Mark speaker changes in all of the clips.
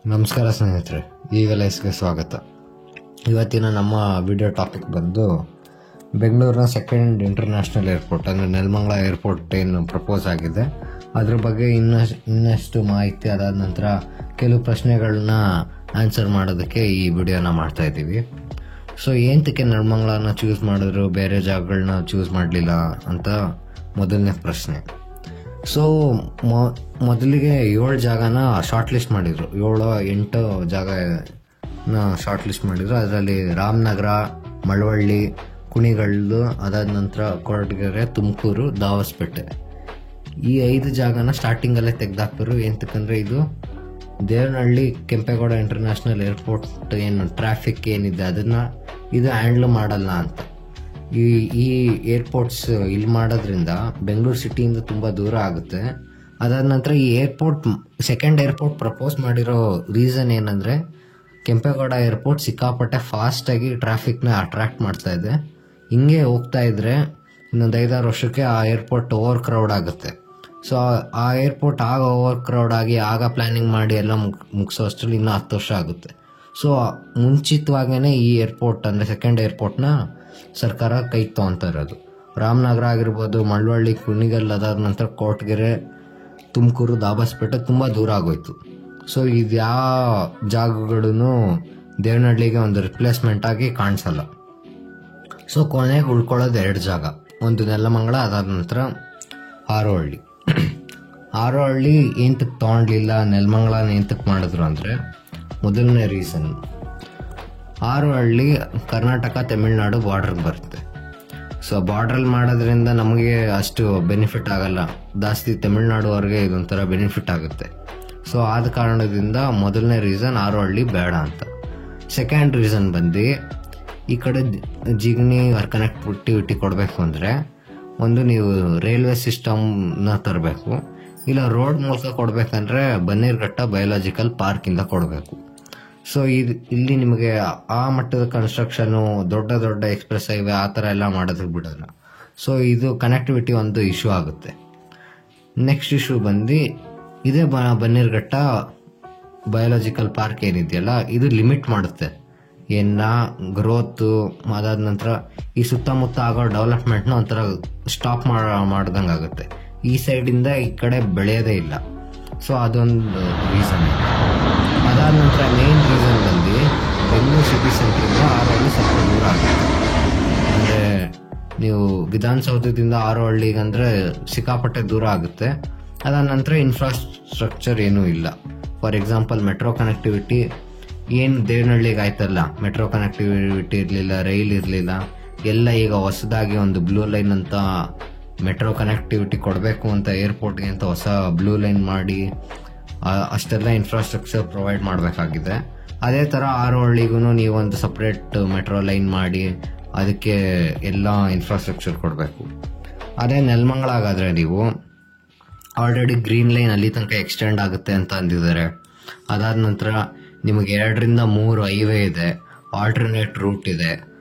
Speaker 1: ನಮಸ್ಕಾರ ಸ್ನೇಹಿತರೆ, ಈಗಲೈಸ್ಗೆ ಸ್ವಾಗತ. ಇವತ್ತಿನ ನಮ್ಮ ವಿಡಿಯೋ ಟಾಪಿಕ್ ಬಂದು ಬೆಂಗಳೂರಿನ ಸೆಕೆಂಡ್ ಇಂಟರ್ನ್ಯಾಷನಲ್ ಏರ್ಪೋರ್ಟ್ ಅಂದರೆ ನೆಲಮಂಗಲ ಏರ್ಪೋರ್ಟ್ ಏನು ಪ್ರಪೋಸ್ ಆಗಿದೆ ಅದ್ರ ಬಗ್ಗೆ ಇನ್ನಷ್ಟು ಮಾಹಿತಿ, ಅದಾದ ನಂತರ ಕೆಲವು ಪ್ರಶ್ನೆಗಳನ್ನ ಆನ್ಸರ್ ಮಾಡೋದಕ್ಕೆ ಈ ವಿಡಿಯೋನ ಮಾಡ್ತಾ ಇದ್ದೀವಿ. ಸೊ ಏನಕ್ಕೆ ನೆಲಮಂಗಲನ ಚೂಸ್ ಮಾಡಿದ್ರು, ಬೇರೆ ಜಾಗಗಳನ್ನ ಚೂಸ್ ಮಾಡಲಿಲ್ಲ ಅಂತ ಮೊದಲನೇ ಪ್ರಶ್ನೆ. ಸೊ ಮೊದಲಿಗೆ 7 ಜಾಗನ ಶಾರ್ಟ್ ಲಿಸ್ಟ್ ಮಾಡಿದರು, 7-8 ಜಾಗನ ಶಾರ್ಟ್ ಲಿಸ್ಟ್ ಮಾಡಿದರು. ಅದರಲ್ಲಿ ರಾಮನಗರ, ಮಳವಳ್ಳಿ, ಕುಣಿಗಲ್ಲು, ಅದಾದ ನಂತರ ಕೊರಟಗೆರೆ, ತುಮಕೂರು, ದಾಬಸ್ಪೇಟೆ ಈ 5 ಜಾಗನ ಸ್ಟಾರ್ಟಿಂಗಲ್ಲೇ ತೆಗೆದಾಕ್ತರು. ಏನಂತಂದರೆ ಇದು ದೇವನಹಳ್ಳಿ ಕೆಂಪೇಗೌಡ ಇಂಟರ್ನ್ಯಾಷನಲ್ ಏರ್ಪೋರ್ಟ್ ಏನು ಟ್ರಾಫಿಕ್ ಏನಿದೆ ಅದನ್ನು ಇದು ಹ್ಯಾಂಡ್ಲ್ ಮಾಡಲ್ಲ ಅಂತ. ಈ ಏರ್ಪೋರ್ಟ್ಸ್ ಇಲ್ಲಿ ಮಾಡೋದ್ರಿಂದ ಬೆಂಗಳೂರು ಸಿಟಿಯಿಂದ ತುಂಬ ದೂರ ಆಗುತ್ತೆ. ಅದಾದ ನಂತರ ಈ ಏರ್ಪೋರ್ಟ್ ಸೆಕೆಂಡ್ ಏರ್ಪೋರ್ಟ್ ಪ್ರಪೋಸ್ ಮಾಡಿರೋ ರೀಸನ್ ಏನಂದರೆ ಕೆಂಪೇಗೌಡ ಏರ್ಪೋರ್ಟ್ ಸಿಕ್ಕಾಪಟ್ಟೆ ಫಾಸ್ಟಾಗಿ ಟ್ರಾಫಿಕ್ನ ಅಟ್ರಾಕ್ಟ್ ಮಾಡ್ತಾ ಇದೆ. ಹಿಂಗೆ ಹೋಗ್ತಾ ಇದ್ರೆ ಇನ್ನೊಂದು 5-6 ವರ್ಷಕ್ಕೆ ಆ ಏರ್ಪೋರ್ಟ್ ಓವರ್ ಕ್ರೌಡ್ ಆಗುತ್ತೆ. ಸೊ ಆ ಏರ್ಪೋರ್ಟ್ ಆಗ ಓವರ್ ಕ್ರೌಡ್ ಆಗಿ ಆಗ ಪ್ಲ್ಯಾನಿಂಗ್ ಮಾಡಿ ಎಲ್ಲ ಮುಗಿಸೋ ಅಷ್ಟರಲ್ಲಿ ಇನ್ನೂ 10 ವರ್ಷ ಆಗುತ್ತೆ. ಸೊ ಮುಂಚಿತವಾಗೇ ಈ ಏರ್ಪೋರ್ಟ್ ಅಂದರೆ ಸೆಕೆಂಡ್ ಏರ್ಪೋರ್ಟ್ನ ಸರ್ಕಾರ ಕೈ ತೊಗೊತಾ ಇರೋದು. ರಾಮನಗರ ಆಗಿರ್ಬೋದು, ಮಳವಳ್ಳಿ, ಕುಣಿಗಲ್, ಅದಾದ ನಂತರ ಕೊರಟಗೆರೆ, ತುಮಕೂರು, ದಾಬಸ್ಪೇಟೆ ತುಂಬ ದೂರ ಆಗೋಯ್ತು. ಸೊ ಇದು ಯಾವ ಜಾಗಗಳೂ ದೇವನಹಳ್ಳಿಗೆ ಒಂದು ರಿಪ್ಲೇಸ್ಮೆಂಟ್ ಆಗಿ ಕಾಣಿಸಲ್ಲ. ಸೊ ಕೊನೆಗೆ ಉಳ್ಕೊಳ್ಳೋದು 2 ಜಾಗ, ಒಂದು ನೆಲಮಂಗಲ, ಅದಾದ ನಂತರ ಹಾರೋಹಳ್ಳಿ. ಹಾರೋಹಳ್ಳಿ ಏಂತಕ್ಕೆ ತೊಗೊಳ್ಲಿಲ್ಲ, ನೆಲಮಂಗಲನ ಏಂತಕ್ಕೆ ಮಾಡಿದ್ರು ಅಂದರೆ ಮೊದಲನೇ ರೀಸನ್, ಹಾರೋಹಳ್ಳಿ ಕರ್ನಾಟಕ ತಮಿಳ್ನಾಡು ಬಾರ್ಡ್ರಿಗೆ ಬರುತ್ತೆ. ಸೊ ಬಾರ್ಡ್ರಲ್ಲಿ ಮಾಡೋದ್ರಿಂದ ನಮಗೆ ಅಷ್ಟು ಬೆನಿಫಿಟ್ ಆಗಲ್ಲ, ಜಾಸ್ತಿ ತಮಿಳ್ನಾಡುವರೆಗೆ ಇದೊಂಥರ ಬೆನಿಫಿಟ್ ಆಗುತ್ತೆ. ಸೊ ಆದ ಕಾರಣದಿಂದ ಮೊದಲನೇ ರೀಸನ್ ಹಾರೋಹಳ್ಳಿ ಬೇಡ ಅಂತ. ಸೆಕೆಂಡ್ ರೀಸನ್ ಬಂದು ಈ ಕಡೆ ಜಿಗಣಿ ಕನೆಕ್ಟಿವಿಟಿ ಕೊಡಬೇಕು ಅಂದರೆ ಒಂದು ನೀವು ರೈಲ್ವೆ ಸಿಸ್ಟಮ್ನ ತರಬೇಕು, ಇಲ್ಲ ರೋಡ್ ಮೂಲಕ ಕೊಡಬೇಕಂದ್ರೆ ಬನ್ನೇರುಘಟ್ಟ ಬಯೋಲಾಜಿಕಲ್ ಪಾರ್ಕಿಂದ ಕೊಡಬೇಕು. ಸೊ ಇಲ್ಲಿ ನಿಮಗೆ ಆ ಮಟ್ಟದ ಕನ್ಸ್ಟ್ರಕ್ಷನು, ದೊಡ್ಡ ಎಕ್ಸ್ಪ್ರೆಸ್ ಹೈವೇ ಆ ಥರ ಎಲ್ಲ ಮಾಡೋದಕ್ಕೆ ಬಿಡೋಲ್ಲ. ಸೊ ಇದು ಕನೆಕ್ಟಿವಿಟಿ ಒಂದು ಇಶ್ಯೂ ಆಗುತ್ತೆ. ನೆಕ್ಸ್ಟ್ ಇಶ್ಯೂ ಬಂದು ಇದೇ ಬನ್ನೇರುಘಟ್ಟ ಬಯೋಲಾಜಿಕಲ್ ಪಾರ್ಕ್ ಏನಿದೆಯಲ್ಲ ಇದು ಲಿಮಿಟ್ ಮಾಡುತ್ತೆ ಗ್ರೋತು. ಅದಾದ ನಂತರ ಈ ಸುತ್ತಮುತ್ತ ಆಗೋ ಡೆವಲಪ್ಮೆಂಟ್ನ ಒಂಥರ ಸ್ಟಾಪ್ ಮಾಡ್ದಂಗೆ ಆಗುತ್ತೆ. ಈ ಸೈಡಿಂದ ಈ ಕಡೆ ಬೆಳೆಯೋದೇ ಇಲ್ಲ. ಸೊ ಅದೊಂದು ರೀಸನ್. ಅದಾದ ನಂತರ ಮೇನ್ ರೀಸನ್ ಬಂದು ಬೆಂಗಳೂರು ಸಿಟಿ ಸೆಂಟ್ರಿಂದ ಹಾರೋಹಳ್ಳಿ ಸ್ವಲ್ಪ ದೂರ ಆಗುತ್ತೆ. ಅಂದರೆ ನೀವು ವಿಧಾನಸೌಧದಿಂದ ಹಾರೋಹಳ್ಳಿಗೆ ಅಂದರೆ ಸಿಕ್ಕಾಪಟ್ಟೆ ದೂರ ಆಗುತ್ತೆ. ಅದಾದ ನಂತರ ಇನ್ಫ್ರಾಸ್ಟ್ರಕ್ಚರ್ ಏನೂ ಇಲ್ಲ. ಫಾರ್ ಎಕ್ಸಾಂಪಲ್ ಮೆಟ್ರೋ ಕನೆಕ್ಟಿವಿಟಿ ಏನು ದೇವನಹಳ್ಳಿಗೆ ಆಯ್ತಲ್ಲ, ಮೆಟ್ರೋ ಕನೆಕ್ಟಿವಿಟಿ ಇರಲಿಲ್ಲ, ರೈಲ್ ಇರಲಿಲ್ಲ, ಎಲ್ಲ ಈಗ ಹೊಸದಾಗಿ ಒಂದು ಬ್ಲೂ ಲೈನ್ ಅಂತ ಮೆಟ್ರೋ ಕನೆಕ್ಟಿವಿಟಿ ಕೊಡಬೇಕು ಅಂತ ಏರ್ಪೋರ್ಟ್ಗೆ ಅಂತ ಹೊಸ ಬ್ಲೂ ಲೈನ್ ಮಾಡಿ ಅಷ್ಟೆಲ್ಲ ಇನ್ಫ್ರಾಸ್ಟ್ರಕ್ಚರ್ ಪ್ರೊವೈಡ್ ಮಾಡಬೇಕಾಗಿದೆ. ಅದೇ ಥರ ಹಾರೋಹಳ್ಳಿಗೂ ನೀವೊಂದು ಸಪ್ರೇಟ್ ಮೆಟ್ರೋ ಲೈನ್ ಮಾಡಿ ಅದಕ್ಕೆ ಎಲ್ಲ ಇನ್ಫ್ರಾಸ್ಟ್ರಕ್ಚರ್ ಕೊಡಬೇಕು. ಅದೇ ನೆಲಮಂಗಲ ಆಗಾದರೆ ನೀವು ಆಲ್ರೆಡಿ ಗ್ರೀನ್ ಲೈನ್ ಅಲ್ಲಿ ತನಕ ಎಕ್ಸ್ಟೆಂಡ್ ಆಗುತ್ತೆ ಅಂತ ಅಂದಿದ್ದಾರೆ. ಅದಾದ ನಂತರ ನಿಮಗೆ 2-3 ಹೈವೇ ಇದೆ, ಆಲ್ಟರ್ನೇಟ್ ರೂಟ್ ಇದೆ.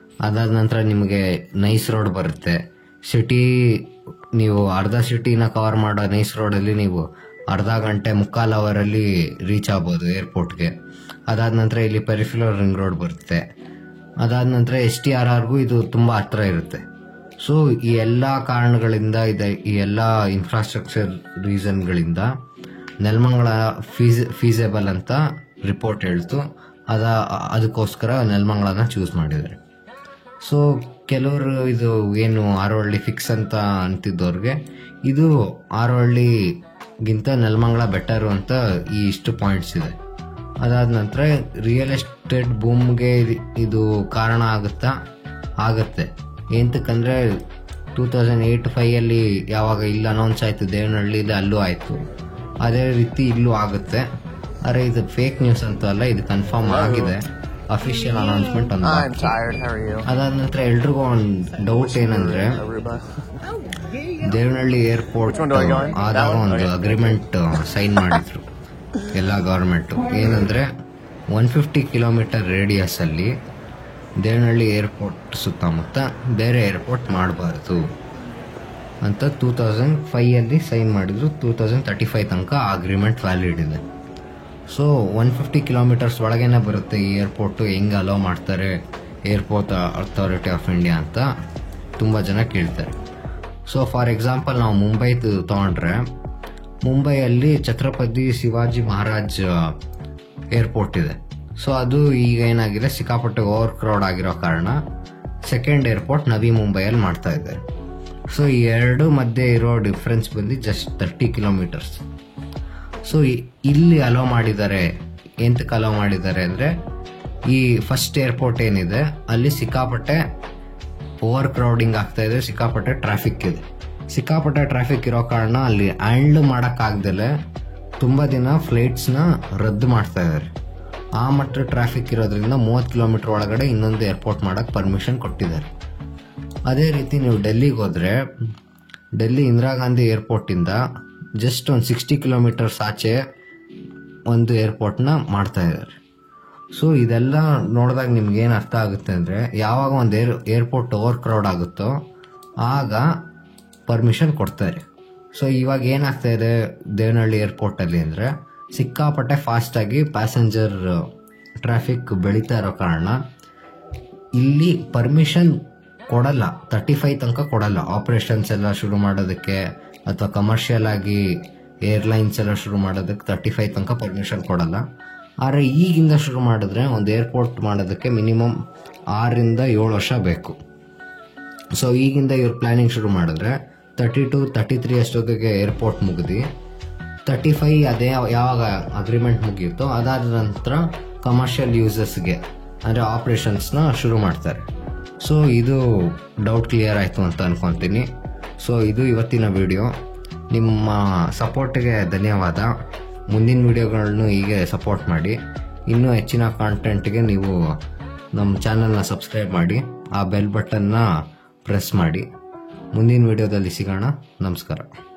Speaker 1: ಅದಾದ ನಂತರ ನಿಮಗೆ ನೈಸ್ ರೋಡ್ ಬರುತ್ತೆ. ಸಿಟಿ ನೀವು ಅರ್ಧ ಸಿಟಿನ ಕವರ್ ಮಾಡೋ ನೈಸ್ ರೋಡಲ್ಲಿ ನೀವು ಅರ್ಧ ಗಂಟೆ 3/4 ಅವರಲ್ಲಿ ರೀಚ್ ಆಗ್ಬೋದು ಏರ್ಪೋರ್ಟ್ಗೆ. ಅದಾದ ನಂತರ ಇಲ್ಲಿ ಪೆರಿಫೆರಲ್ ರಿಂಗ್ ರೋಡ್ ಬರುತ್ತೆ. ಅದಾದ ನಂತರ STRRಗೂ ಇದು ತುಂಬ ಹತ್ರ ಇರುತ್ತೆ. ಸೊ ಈ ಎಲ್ಲ ಕಾರಣಗಳಿಂದ ಈ ಎಲ್ಲ ಇನ್ಫ್ರಾಸ್ಟ್ರಕ್ಚರ್ ರೀಸನ್ಗಳಿಂದ ನೆಲಮಂಗಲ ಫೀಸೇಬಲ್ ಅಂತ ರಿಪೋರ್ಟ್ ಹೇಳ್ತು. ಅದಕ್ಕೋಸ್ಕರ ನೆಲಮಂಗಲನ ಚೂಸ್ ಮಾಡಿದ್ದಾರೆ. ಸೊ ಕೆಲವರು ಇದು ಏನು ಹಾರೋಹಳ್ಳಿ ಫಿಕ್ಸ್ ಅಂತ ಅಂತಿದ್ದವ್ರಿಗೆ ಇದು ಹಾರೋಹಳ್ಳಿಗಿಂತ ನೆಲಮಂಗಲ ಬೆಟರು ಅಂತ ಇಷ್ಟು ಪಾಯಿಂಟ್ಸ್ ಇದೆ. ಅದಾದ ನಂತರ ರಿಯಲ್ ಎಸ್ಟೇಟ್ ಬೂಮ್ಗೆ ಇದು ಕಾರಣ ಆಗುತ್ತೆ. ಎಂತಕ್ಕಂದರೆ 2008-05 ಯಾವಾಗ ಇಲ್ಲಿ ಅನೌನ್ಸ್ ಆಯಿತು ದೇವನಹಳ್ಳಿಲಿ, ಅಲ್ಲೂ ಆಯಿತು. ಅದೇ ರೀತಿ ಇಲ್ಲೂ ಆಗುತ್ತೆ. ಆದರೆ ಇದು ಫೇಕ್ ನ್ಯೂಸ್ ಅಂತೂ ಅಲ್ಲ, ಇದು ಕನ್ಫರ್ಮ್ ಆಗಿದೆ, ಅಫಿಷಿಯಲ್ ಅನೌನ್ಸ್ಮೆಂಟ್ ಅಂತ. ಅದಾದ ನಂತರ ಎಲ್ರಿಗೂ ಒಂದು ಡೌಟ್ ಏನಂದರೆ ದೇವನಹಳ್ಳಿ ಏರ್ಪೋರ್ಟ್ ಆದಾಗ ಒಂದು ಅಗ್ರಿಮೆಂಟ್ ಸೈನ್ ಮಾಡಿದ್ರು ಎಲ್ಲ ಗೌರ್ಮೆಂಟು. ಏನಂದರೆ 150 ಕಿಲೋಮೀಟರ್ ರೇಡಿಯಸ್ಸಲ್ಲಿ ದೇವನಹಳ್ಳಿ ಏರ್ಪೋರ್ಟ್ ಸುತ್ತಮುತ್ತ ಬೇರೆ ಏರ್ಪೋರ್ಟ್ ಮಾಡಬಾರ್ದು ಅಂತ 2005 ಸೈನ್ ಮಾಡಿದ್ರು. 2035 ತನಕ ಆ ಅಗ್ರಿಮೆಂಟ್ ವ್ಯಾಲಿಡ್ ಇದೆ. ಸೊ 150 ಕಿಲೋಮೀಟರ್ಸ್ ಒಳಗೇನೆ ಬರುತ್ತೆ ಈ ಏರ್ಪೋರ್ಟು, ಹೆಂಗೆ ಅಲೋ ಮಾಡ್ತಾರೆ ಏರ್ಪೋರ್ಟ್ ಅಥಾರಿಟಿ ಆಫ್ ಇಂಡಿಯಾ ಅಂತ ತುಂಬ ಜನ ಕೇಳ್ತಾರೆ. ಸೊ ಫಾರ್ ಎಕ್ಸಾಂಪಲ್ ನಾವು ಮುಂಬೈ ತೊಗೊಂಡ್ರೆ, ಮುಂಬೈಯಲ್ಲಿ ಛತ್ರಪತಿ ಶಿವಾಜಿ ಮಹಾರಾಜ್ ಏರ್ಪೋರ್ಟ್ ಇದೆ. ಸೊ ಅದು ಈಗ ಏನಾಗಿದೆ, ಸಿಕ್ಕಾಪಟ್ಟೆ ಓವರ್ ಕ್ರೌಡ್ ಆಗಿರೋ ಕಾರಣ ಸೆಕೆಂಡ್ ಏರ್ಪೋರ್ಟ್ ನವಿ ಮುಂಬೈಯಲ್ಲಿ ಮಾಡ್ತಾ ಇದ್ದಾರೆ. ಸೊ ಈ ಎರಡು ಮಧ್ಯೆ ಇರೋ ಡಿಫ್ರೆನ್ಸ್ ಬಂದು ಜಸ್ಟ್ 30 ಕಿಲೋಮೀಟರ್ಸ್. ಸೊ ಇಲ್ಲಿ ಅಲೋ ಮಾಡಿದ್ದಾರೆ, ಎಂತಕ್ಕೆ ಅಲೋ ಮಾಡಿದ್ದಾರೆ ಅಂದರೆ, ಈ ಫಸ್ಟ್ ಏರ್ಪೋರ್ಟ್ ಏನಿದೆ ಅಲ್ಲಿ ಸಿಕ್ಕಾಪಟ್ಟೆ ಓವರ್ ಕ್ರೌಡಿಂಗ್ ಆಗ್ತಾ ಇದೆ, ಸಿಕ್ಕಾಪಟ್ಟೆ ಟ್ರಾಫಿಕ್ ಇದೆ. ಸಿಕ್ಕಾಪಟ್ಟೆ ಟ್ರಾಫಿಕ್ ಇರೋ ಕಾರಣ ಅಲ್ಲಿ ಹ್ಯಾಂಡ್ಲ್ ಮಾಡೋಕ್ಕಾಗ್ದಲೆ ತುಂಬ ದಿನ ಫ್ಲೈಟ್ಸ್ನ ರದ್ದು ಮಾಡ್ತಾ ಇದ್ದಾರೆ. ಆ ಮಟ್ಟ ಟ್ರಾಫಿಕ್ ಇರೋದ್ರಿಂದ 30 ಕಿಲೋಮೀಟರ್ ಒಳಗಡೆ ಇನ್ನೊಂದು ಏರ್ಪೋರ್ಟ್ ಮಾಡೋಕ್ಕೆ ಪರ್ಮಿಷನ್ ಕೊಟ್ಟಿದ್ದಾರೆ. ಅದೇ ರೀತಿ ನೀವು ಡೆಲ್ಲಿಗೆ ಹೋದರೆ, ಡೆಲ್ಲಿ ಇಂದಿರಾ ಗಾಂಧಿ ಏರ್ಪೋರ್ಟಿಂದ ಜಸ್ಟ್ ಒಂದು 60 ಕಿಲೋಮೀಟರ್ಸ್ ಆಚೆ ಒಂದು ಏರ್ಪೋರ್ಟ್ನ ಮಾಡ್ತಾ ಇದ್ದಾರೆ. ಸೊ ಇದೆಲ್ಲ ನೋಡಿದಾಗ ನಿಮ್ಗೇನು ಅರ್ಥ ಆಗುತ್ತೆ ಅಂದರೆ, ಯಾವಾಗ ಒಂದು ಏರ್ಪೋರ್ಟ್ ಓವರ್ ಕ್ರೌಡ್ ಆಗುತ್ತೋ ಆಗ ಪರ್ಮಿಷನ್ ಕೊಡ್ತಾರೆ. ಸೊ ಇವಾಗ ಏನಾಗ್ತಾ ಇದೆ ದೇವನಹಳ್ಳಿ ಏರ್ಪೋರ್ಟಲ್ಲಿ ಅಂದರೆ, ಸಿಕ್ಕಾಪಟ್ಟೆ ಫಾಸ್ಟಾಗಿ ಪ್ಯಾಸೆಂಜರ್ ಟ್ರಾಫಿಕ್ ಬೆಳೀತಾ ಇರೋ ಕಾರಣ ಇಲ್ಲಿ ಪರ್ಮಿಷನ್ ಕೊಡಲ್ಲ, 35 ತನಕ ಕೊಡಲ್ಲ. ಆಪ್ರೇಷನ್ಸ್ ಎಲ್ಲ ಶುರು ಮಾಡೋದಕ್ಕೆ ಅಥವಾ ಕಮರ್ಷಿಯಲ್ ಆಗಿ ಏರ್ಲೈನ್ಸ್ ಎಲ್ಲ ಶುರು ಮಾಡೋದಕ್ಕೆ 35 ತನಕ ಪರ್ಮಿಷನ್ ಕೊಡಲ್ಲ. ಆದರೆ ಈಗಿಂದ ಶುರು ಮಾಡಿದ್ರೆ ಒಂದು ಏರ್ಪೋರ್ಟ್ ಮಾಡೋದಕ್ಕೆ ಮಿನಿಮಮ್ 6 ರಿಂದ 7 ವರ್ಷ ಬೇಕು. ಸೊ ಈಗಿಂದ ಇವ್ರು ಪ್ಲ್ಯಾನಿಂಗ್ ಶುರು ಮಾಡಿದ್ರೆ 32, 33 ಅಷ್ಟೊತ್ತಿಗೆ ಏರ್ಪೋರ್ಟ್ ಮುಗಿದು 35 ಅದೇ ಯಾವಾಗ ಅಗ್ರಿಮೆಂಟ್ ಮುಗಿಯುತ್ತೋ ಅದಾದ ನಂತರ ಕಮರ್ಷಿಯಲ್ ಯೂಸಸ್ಗೆ ಅಂದರೆ ಆಪ್ರೇಷನ್ಸ್ನ ಶುರು ಮಾಡ್ತಾರೆ. ಸೊ ಇದು ಡೌಟ್ ಕ್ಲಿಯರ್ ಆಯಿತು ಅಂತ ಅನ್ಕೊತೀನಿ. ಸೊ ಇದು ಇವತ್ತಿನ ವಿಡಿಯೋ. ನಿಮ್ಮ ಸಪೋರ್ಟಿಗೆ ಧನ್ಯವಾದ. ಮುಂದಿನ ವಿಡಿಯೋಗಳನ್ನು ಹೀಗೆ ಸಪೋರ್ಟ್ ಮಾಡಿ. ಇನ್ನೂ ಹೆಚ್ಚಿನ ಕಾಂಟೆಂಟ್ಗೆ ನೀವು ನಮ್ಮ ಚಾನಲ್ನ ಸಬ್ಸ್ಕ್ರೈಬ್ ಮಾಡಿ, ಆ ಬೆಲ್ ಬಟನ್ನ ಪ್ರೆಸ್ ಮಾಡಿ. ಮುಂದಿನ ವಿಡಿಯೋದಲ್ಲಿ ಸಿಗೋಣ. ನಮಸ್ಕಾರ.